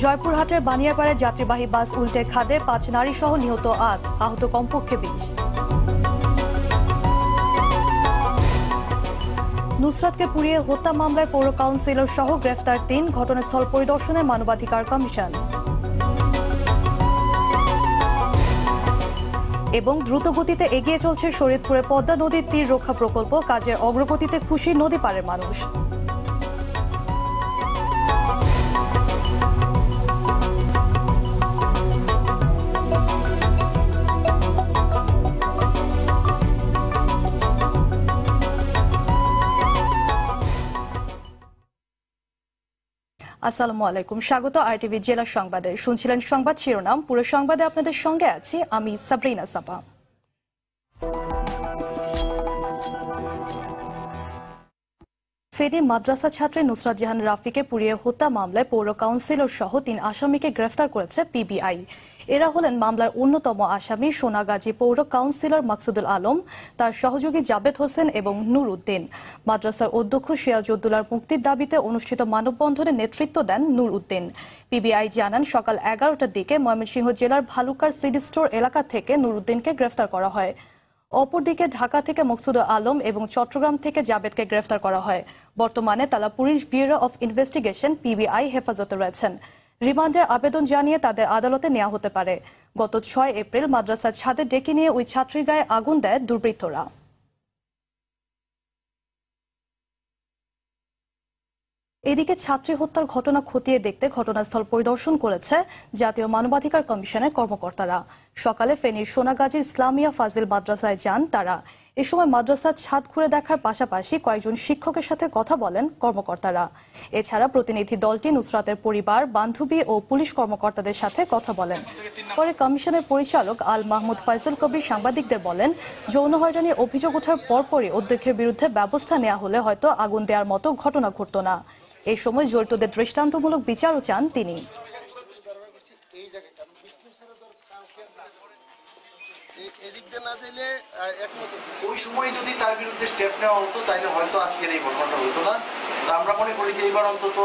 জয়পুরহাটের বানিয়াপাড়ায় যাত্রীবাহী বাস উল্টে খাদে ৫ নারী সহ নিহত ৮, আহত কমপক্ষে ২০। নুসরাতকে পুড়িয়ে হত্যা মামলায় পৌর কাউন্সিলর সহ গ্রেফতার ৩, ঘটনাস্থল পরিদর্শনে মানবাধিকার কমিশন। এবং দ্রুতগতিতে এগিয়ে চলছে শরীয়তপুরে পদ্মা নদীর তীর রক্ষা প্রকল্প, কাজের অগ্রগতিতে খুশি নদী পাড়ের মানুষ। আসসালামু আলাইকুম, স্বাগত আরটিভি জেলা সংবাদে। শুনছিলেন সংবাদ শিরোনাম, পুরো সংবাদে আপনাদের সঙ্গে আছি আমি সাবরিনা সাপা। ফেনীর মাদ্রাসা ছাত্রী নুসরাত জাহান রাফিকে পুড়িয়ে হত্যা মামলায় পৌর কাউন্সিলর সহ ৩ আসামিকে গ্রেফতার করেছে পিবিআই। এরা হলেন মামলার অন্যতম আসামি সোনাগাজী পৌর কাউন্সিলর মাকসুদুল আলম, তার সহযোগী জাবেদ হোসেন এবং নূর উদ্দিন। মাদ্রাসার অধ্যক্ষ সিরাজউদ্দৌলার মুক্তির দাবিতে অনুষ্ঠিত মানববন্ধনে নেতৃত্ব দেন নূর উদ্দিন। পিবিআই জানান, সকাল ১১টার দিকে ময়মনসিংহ জেলার ভালুকার সিডি স্টোর এলাকা থেকে নূর উদ্দিনকে গ্রেফতার করা হয়। অপরদিকে ঢাকা থেকে মাকসুদুল আলম এবং চট্টগ্রাম থেকে জাবেদকে গ্রেফতার করা হয়। বর্তমানে তারা police bureau of investigation PBI হেফাজতে রয়েছেন। রিমান্ডের আবেদন জানিয়ে তাদের আদালতে নেওয়া হতে পারে। গত ৬ এপ্রিল মাদ্রাসার ছাদে ডেকে নিয়ে ওই ছাত্রীর গায়ে আগুন দেয় দুর্বৃত্তরা। এদিকে ছাত্রী হত্যার ঘটনা খতিয়ে দেখতে ঘটনাস্থল পরিদর্শন করেছে জাতীয় মানবাধিকার কমিশনের কর্মকর্তারা। সকালে ফেনীর সোনাগাজী ইসলামিয়া ফাজিল মাদ্রাসায় যান তারা। এ সময় মাদ্রাসার ছাদ ঘুরে দেখার পাশাপাশি কয়েকজন শিক্ষকের সাথে কথা বলেন কর্মকর্তারা। এছাড়া প্রতিনিধি দলটি নুসরাতের পরিবার, বান্ধবী ও পুলিশ কর্মকর্তাদের সাথে কথা বলেন। পরে কমিশনের পরিচালক আল মাহমুদ ফয়সাল কবির সাংবাদিকদের বলেন, যৌন হয়রানির অভিযোগ ওঠার পরপরই অধ্যক্ষের বিরুদ্ধে ব্যবস্থা নেওয়া হলে হয়তো আগুন দেওয়ার মতো ঘটনা ঘটত না। এই সময় জড়িতদের দৃষ্টান্তমূলক বিচারও চান তিনি। ওই সময় যদি তার বিরুদ্ধে স্টেপ নেওয়া হতো তাহলে হয়তো আজকের এই ঘটনাটা হতো না। তা আমরা মনে করি যে এবার অন্তত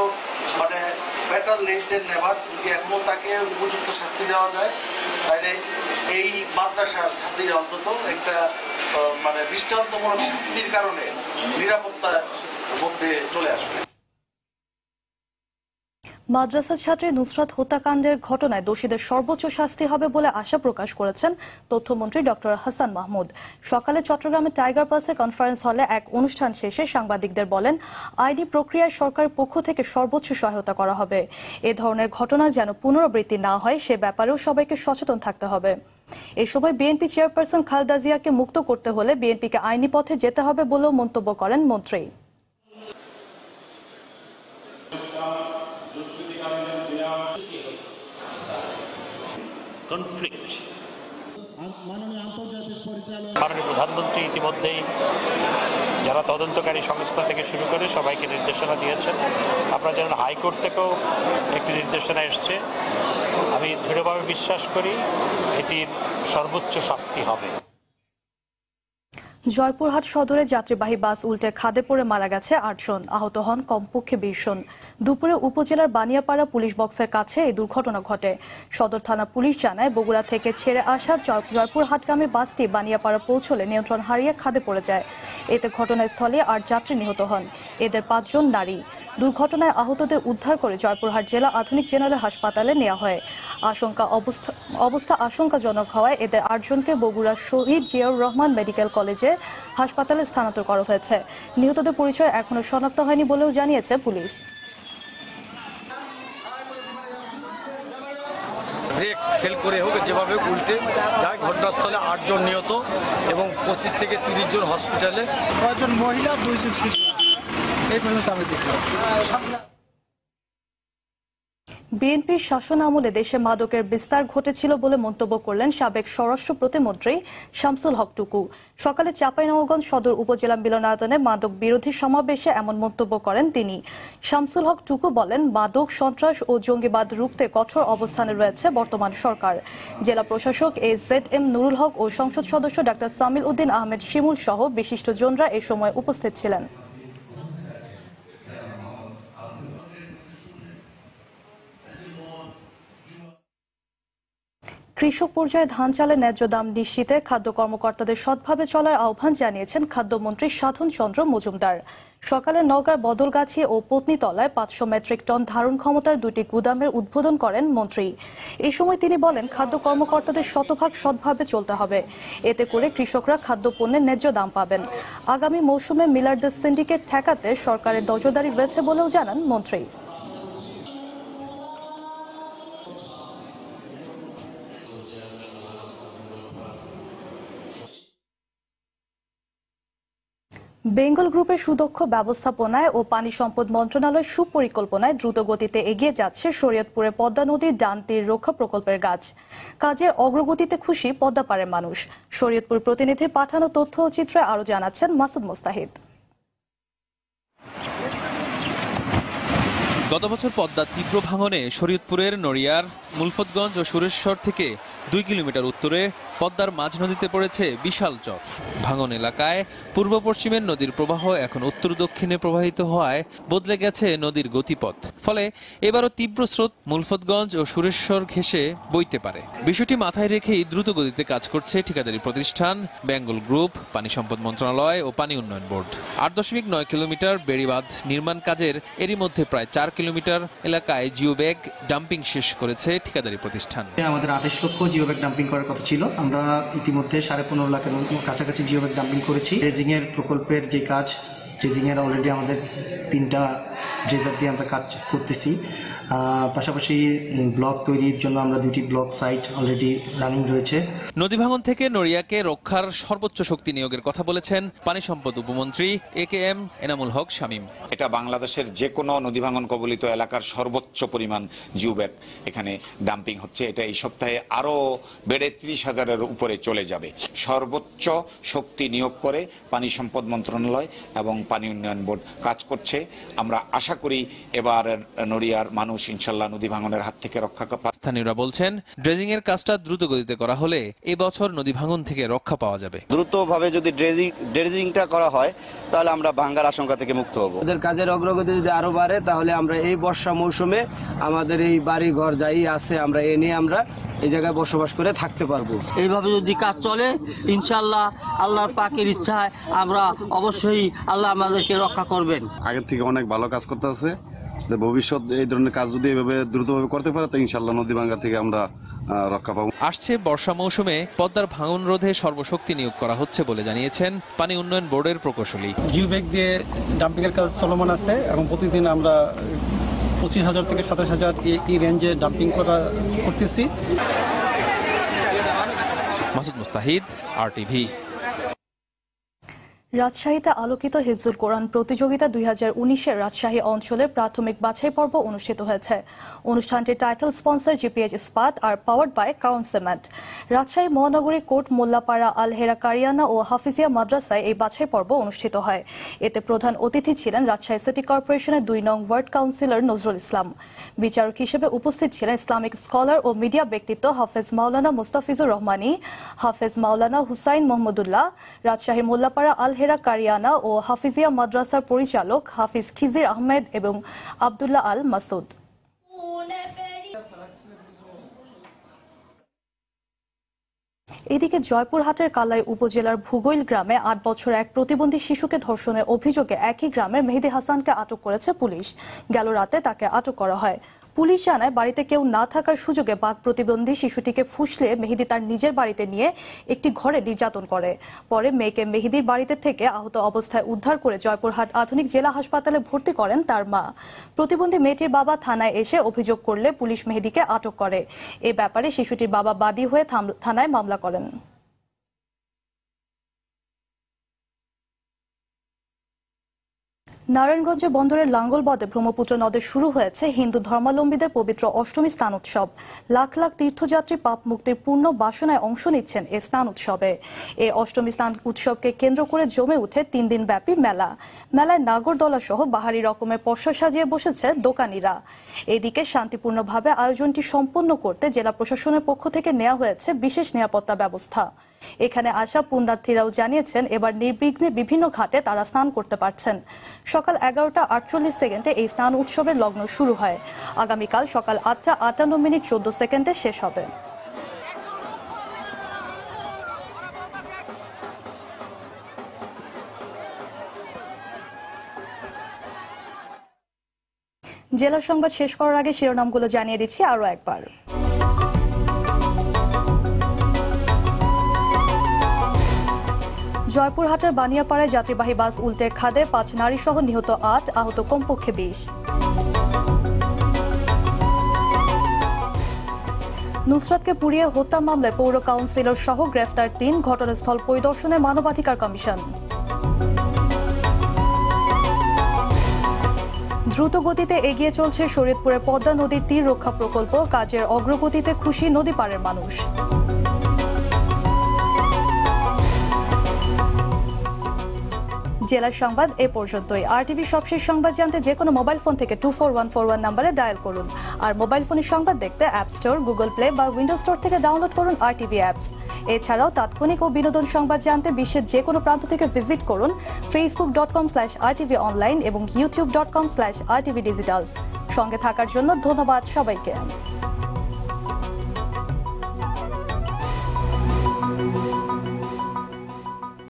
বেটার লেট দেন নেভার, যদি এখনো তাকে উপযুক্ত শাস্তি দেওয়া যায় তাহলে এই মাদ্রাসার ছাত্রীরা অন্তত একটা দৃষ্টান্তমূলক শাস্তির কারণে নিরাপত্তার মধ্যে চলে আসবে। মাদ্রাসা ছাত্রী নুসরাত হত্যাকাণ্ডের ঘটনায় দোষীদের সর্বোচ্চ শাস্তি হবে বলে আশা প্রকাশ করেছেন তথ্যমন্ত্রী ডক্টর হাসান মাহমুদ। সকালে চট্টগ্রামের টাইগার পাসে কনফারেন্স হলে এক অনুষ্ঠান শেষে সাংবাদিকদের বলেন, আইনি প্রক্রিয়ায় সরকারের পক্ষ থেকে সর্বোচ্চ সহায়তা করা হবে। এ ধরনের ঘটনার যেন পুনরাবৃত্তি না হয় সে ব্যাপারেও সবাইকে সচেতন থাকতে হবে। এ সময় বিএনপি চেয়ারপারসন খালেদা জিয়াকে মুক্ত করতে হলে বিএনপিকে আইনি পথে যেতে হবে বলেও মন্তব্য করেন মন্ত্রী। মাননীয় প্রধানমন্ত্রী ইতিমধ্যেই যারা তদন্তকারী সংস্থা থেকে শুরু করে সবাইকে নির্দেশনা দিয়েছেন। আপনারা জানেন হাইকোর্ট থেকেও একটি নির্দেশনা এসছে। আমি দৃঢ়ভাবে বিশ্বাস করি এটির সর্বোচ্চ শাস্তি হবে। জয়পুরহাট সদরে যাত্রীবাহী বাস উল্টে খাদে পড়ে মারা গেছে ৮ জন, আহত হন কমপক্ষে ২০ জন। দুপুরে উপজেলার বানিয়াপাড়া পুলিশ বক্সের কাছে এই দুর্ঘটনা ঘটে। সদর থানা পুলিশ জানায়, বগুড়া থেকে ছেড়ে আসা জয়পুরহাটগামী বাসটি বানিয়াপাড়া পৌঁছলে নিয়ন্ত্রণ হারিয়ে খাদে পড়ে যায়। এতে ঘটনাস্থলে ৮ যাত্রী নিহত হন, এদের ৫ জন নারী। দুর্ঘটনায় আহতদের উদ্ধার করে জয়পুরহাট জেলা আধুনিক জেনারেল হাসপাতালে নেওয়া হয়। অবস্থা আশঙ্কাজনক হওয়ায় এদের ৮ জনকে বগুড়া শহীদ জিয়াউর রহমান মেডিকেল কলেজে হাসপাতালে স্থানান্তর করা হয়েছে। নিহতদের পরিচয় এখনো শনাক্ত হয়নি বলেও জানিয়েছে পুলিশ। ব্রেক ফেল করে হোক যেভাবে উল্টে যায়, ঘটনাস্থলে ৮ জন নিহত এবং ২৫ থেকে ৩০ জন হসপিটালে, ৫ জন মহিলা, ২ জন শিশু। এই পর্যন্ত আমি দেখলাম। বিএনপির শাসন আমলে দেশে মাদকের বিস্তার ঘটেছিল বলে মন্তব্য করলেন সাবেক স্বরাষ্ট্র প্রতিমন্ত্রী শামসুল হক টুকু। সকালে চাঁপাইনবাবগঞ্জ সদর উপজেলা মিলনায়তনে মাদক বিরোধী সমাবেশে এমন মন্তব্য করেন তিনি। শামসুল হক টুকু বলেন, মাদক, সন্ত্রাস ও জঙ্গিবাদ রুখতে কঠোর অবস্থানে রয়েছে বর্তমান সরকার। জেলা প্রশাসক AZM নুরুল হক ও সংসদ সদস্য ডাক্তার সামিল উদ্দিন আহমেদ শিমুল সহ বিশিষ্টজনরা এ সময় উপস্থিত ছিলেন। কৃষক পর্যায়ে ধান চালের ন্যায্য দাম নিশ্চিতে খাদ্য কর্মকর্তাদের সৎভাবে চলার আহ্বান জানিয়েছেন খাদ্যমন্ত্রী সাধন চন্দ্র মজুমদার। সকালে নওগাঁর বদলগাছি ও পত্নীতলায় 500 মেট্রিক টন ধারণ ক্ষমতার দুটি গুদামের উদ্বোধন করেন মন্ত্রী। এই সময় তিনি বলেন, খাদ্য কর্মকর্তাদের শতভাগ সৎভাবে চলতে হবে, এতে করে কৃষকরা খাদ্যপণ্যের ন্যায্য দাম পাবেন। আগামী মৌসুমে মিলারদের সিন্ডিকেট ঠেকাতে সরকারের নজরদারি রয়েছে বলেও জানান মন্ত্রী। বেঙ্গল গ্রুপের সুদক্ষ ব্যবস্থাপনায় ও পানি সম্পদ মন্ত্রণালয়ের সুপরিকল্পনায় দ্রুত গতিতে এগিয়ে যাচ্ছে শরীয়তপুরে পদ্মা নদীর ডান তীর রক্ষা প্রকল্পের কাজ। কাজের অগ্রগতিতে খুশি পদ্মাপাড়ের মানুষ। শরীয়তপুর প্রতিনিধির পাঠানো তথ্য ও চিত্রে আরও জানাচ্ছেন মাসুদ মুস্তাহিদ। গত বছর পদ্মার তীব্র ভাঙনে শরীয়তপুরের নড়িয়ার, মুলফতগঞ্জ ও সুরেশ্বর থেকে 2 কিলোমিটার উত্তরে পদ্মার মাঝ নদীতে পড়েছে বিশাল চর। ভাঙন এলাকায় পূর্ব পশ্চিমের নদীর প্রবাহ এখন উত্তর দক্ষিণে প্রবাহিত হওয়ায় বদলে গেছে নদীর গতিপথ। ফলে এবারও তীব্র স্রোত মুলফতগঞ্জ ও সুরেশ্বর ঘেঁষে বইতে পারে। বিষয়টি মাথায় রেখেই দ্রুত গতিতে কাজ করছে ঠিকাদারি প্রতিষ্ঠান বেঙ্গল গ্রুপ, পানি সম্পদ মন্ত্রণালয় ও পানি উন্নয়ন বোর্ড। 8.9 কিলোমিটার বেড়িবাঁধ নির্মাণ কাজের এরই মধ্যে প্রায় 4 কিলোমিটার এলাকায় জিওব্যাগ ডাম্পিং শেষ করেছে ঠিকাদারি প্রতিষ্ঠান। আমাদের 28 লক্ষ জিওব্যাগ ডাম্পিং করার কথা ছিল, আমরা ইতিমধ্যে 15.5 লাখের কাছাকাছি জিওব্যাগ ডাম্পিং করেছি। ড্রেজিং এর প্রকল্পের যে কাজ, ড্রেজিং এর অলরেডি আমাদের 3টা ড্রেজার দিয়ে আমরা কাজ করতেছি। পাশাপাশি ব্লক তৈরির জন্য আমরা 2টি ব্লক সাইট অলরেডি রানিং রয়েছে। নদী ভাঙন থেকে নড়িয়াকে রক্ষার সর্বোচ্চ শক্তি নিয়োগের কথা বলেছেন পানি সম্পদ উপমন্ত্রী AKM এনামুল হক শামীম। এটা বাংলাদেশের যে কোনো নদী ভাঙন কবলিত এলাকার সর্বোচ্চ পরিমাণ জিওব্যাগ এখানে ডাম্পিং হচ্ছে। এটা এই সপ্তাহে আরও বেড়ে 30,000-এর উপরে চলে যাবে। সর্বোচ্চ শক্তি নিয়োগ করে পানি সম্পদ মন্ত্রণালয় এবং পানি উন্নয়ন বোর্ড কাজ করছে। আমরা আশা করি এবার নড়িয়ার মানুষ ইনশাআল্লাহ নদী ভাঙনের হাত থেকে রক্ষা পাবে। স্থানীয়রা বলছেন, ড্রেজিং এর কাজটা দ্রুত গতিতে করা হলে এবছর নদী ভাঙন থেকে রক্ষা পাওয়া যাবে। দ্রুতভাবে যদি ড্রেজিংটা করা হয় তাহলে আমরা ভাঙার আশঙ্কা থেকে মুক্ত হব। ওদের কাজের অগ্রগতি যদি আরো বাড়ে তাহলে আমরা এই বর্ষা মৌসুমে আমাদের এই বাড়ি ঘর যাই আছে আমরা এ নিয়ে আমরা এই জায়গায় বসবাস করে থাকতে পারবো। এইভাবে যদি কাজ চলে ইনশাআল্লাহ আল্লাহর পাকের ইচ্ছায় আমরা অবশ্যই আল্লাহ আমাদেরকে রক্ষা করবেন। আগের থেকে অনেক ভালো কাজ করতে আছে, ভবিষ্যৎ এই ধরনের কাজ যদি এভাবে দ্রুতভাবে করতে পারে তো ইনশাআল্লাহ নদী ভাঙা থেকে আমরা রক্ষা পাবো। আসছে বর্ষা মৌসুমে পদ্মার ভাঙন রোধে সর্বশক্তি নিয়োগ করা হচ্ছে বলে জানিয়েছেন পানি উন্নয়ন বোর্ডের প্রকৌশলী। জিওব্যাগ দিয়ে ডাম্পিং এর কাজ চলমান আছে এবং প্রতিদিন আমরা 25,000 থেকে 27,000 এই রেঞ্জে ডাম্পিং করতেছি। মাসুদ মুস্তাহিদ, RTV। রাজশাহীতে আলোকিত হিফজুল কোরআন প্রতিযোগিতা 2019-এর রাজশাহী অঞ্চলের প্রাথমিক বাছাই পর্ব অনুষ্ঠিত হয়েছে। অনুষ্ঠানটির টাইটেল স্পন্সর জিপিএইচ ইস্পাত আর পাওয়ার্ড বাই কাউন সিমেন্ট। রাজশাহী মহানগরী কোর্ট মোল্লাপাড়া আল হেরা কারিয়ানা ও হাফিজিয়া মাদ্রাসায় এই বাছাই পর্ব অনুষ্ঠিত হয়। এতে প্রধান অতিথি ছিলেন রাজশাহী সিটি কর্পোরেশনের 2 নং ওয়ার্ড কাউন্সিলর নজরুল ইসলাম। বিচারক হিসেবে উপস্থিত ছিলেন ইসলামিক স্কলার ও মিডিয়া ব্যক্তিত্ব হাফেজ মাওলানা মুস্তাফিজুর রহমানী, হাফেজ মাওলানা হুসাইন মোহাম্মদুল্লাহ, রাজশাহী মোল্লাপাড়া আল হেরা কারিয়ানা ও হাফিজিয়া মাদ্রাসার পরিচালক হাফিজ খিজির আহমেদ এবং আব্দুল্লাহ আল মাসুদ। এদিকে জয়পুরহাটের কালাই উপজেলার ভূগৈল গ্রামে 8 বছর এক প্রতিবন্ধী শিশুকে ধর্ষণের অভিযোগে একই গ্রামের মেহেদী হাসানকে আটক করেছে পুলিশ। গেল রাতে তাকে আটক করা হয়। পুলিশ জানায়, বাড়িতে কেউ না থাকার সুযোগে বাঘ প্রতিবন্ধী শিশুটিকে ফুসলে মেহেদী তার নিজের বাড়িতে নিয়ে একটি ঘরে নির্যাতন করে। পরে মেয়েকে মেহেদীর বাড়িতে থেকে আহত অবস্থায় উদ্ধার করে জয়পুরহাট আধুনিক জেলা হাসপাতালে ভর্তি করেন তার মা। প্রতিবন্ধী মেয়েটির বাবা থানায় এসে অভিযোগ করলে পুলিশ মেহেদীকে আটক করে। এ ব্যাপারে শিশুটির বাবা বাদী হয়ে থানায় মামলা করেন। নারায়ণগঞ্জে বন্দরের লাঙ্গলবদে ব্রহ্মপুত্র নদে শুরু হয়েছে হিন্দু ধর্মাবলম্বীদের পবিত্র অষ্টমী স্নান উৎসব। লাখ লাখ তীর্থযাত্রী পাপ মুক্তির পূর্ণ বাসনায় অংশ নিচ্ছেন এই স্নান উৎসবে। এই অষ্টমী স্নান উৎসবকে কেন্দ্র করে জমে উঠে 3 দিন ব্যাপী মেলা। মেলায় নাগরদোলা সহ বাহারি রকমের পসরা সাজিয়ে বসেছে দোকানিরা। এদিকে শান্তিপূর্ণভাবে আয়োজনটি সম্পন্ন করতে জেলা প্রশাসনের পক্ষ থেকে নেওয়া হয়েছে বিশেষ নিরাপত্তা ব্যবস্থা। এখানে আসা পুণ্যার্থীরাও জানিয়েছেন এবার নির্বিঘ্নে বিভিন্ন ঘাটে তারা স্নান করতে পারছেন। সকাল 11:48 এই স্নান উৎসবের লগ্ন শুরু হয়। আগামীকাল সকাল 8:58 14 শেষ হবে। জেলা সংবাদ শেষ করার আগে শিরোনামগুলো জানিয়ে দিচ্ছি আরও একবার। জয়পুরহাটের বানিয়াপাড়ায় যাত্রীবাহী বাস উল্টে খাদে 5 নারী সহ নিহত 8, আহত কমপক্ষে 20। নুসরাতকে পুড়িয়ে হত্যা মামলায় পৌর কাউন্সিলর সহ গ্রেফতার 3, ঘটনাস্থল পরিদর্শনে মানবাধিকার কমিশন। দ্রুত গতিতে এগিয়ে চলছে শরীয়তপুরের পদ্মা নদীর তীর রক্ষা প্রকল্প, কাজের অগ্রগতিতে খুশি নদী পাড়ের মানুষ। জেলার সংবাদ এ পর্যন্তই। RTV সবশেষ সংবাদ জানতে যে কোনো মোবাইল ফোন থেকে 24141 নম্বরে ডায়াল করুন। আর মোবাইল ফোনের সংবাদ দেখতে অ্যাপ স্টোর, গুগল প্লে বা উইন্ডোজ স্টোর থেকে ডাউনলোড করুন RTV অ্যাপস। এছাড়াও তাৎক্ষণিক ও বিনোদন সংবাদ জানতে বিশ্বের যে কোনো প্রান্ত থেকে ভিজিট করুন facebook.com/RTV online এবং youtube.com/RTV digitals। সঙ্গে থাকার জন্য ধন্যবাদ সবাইকে।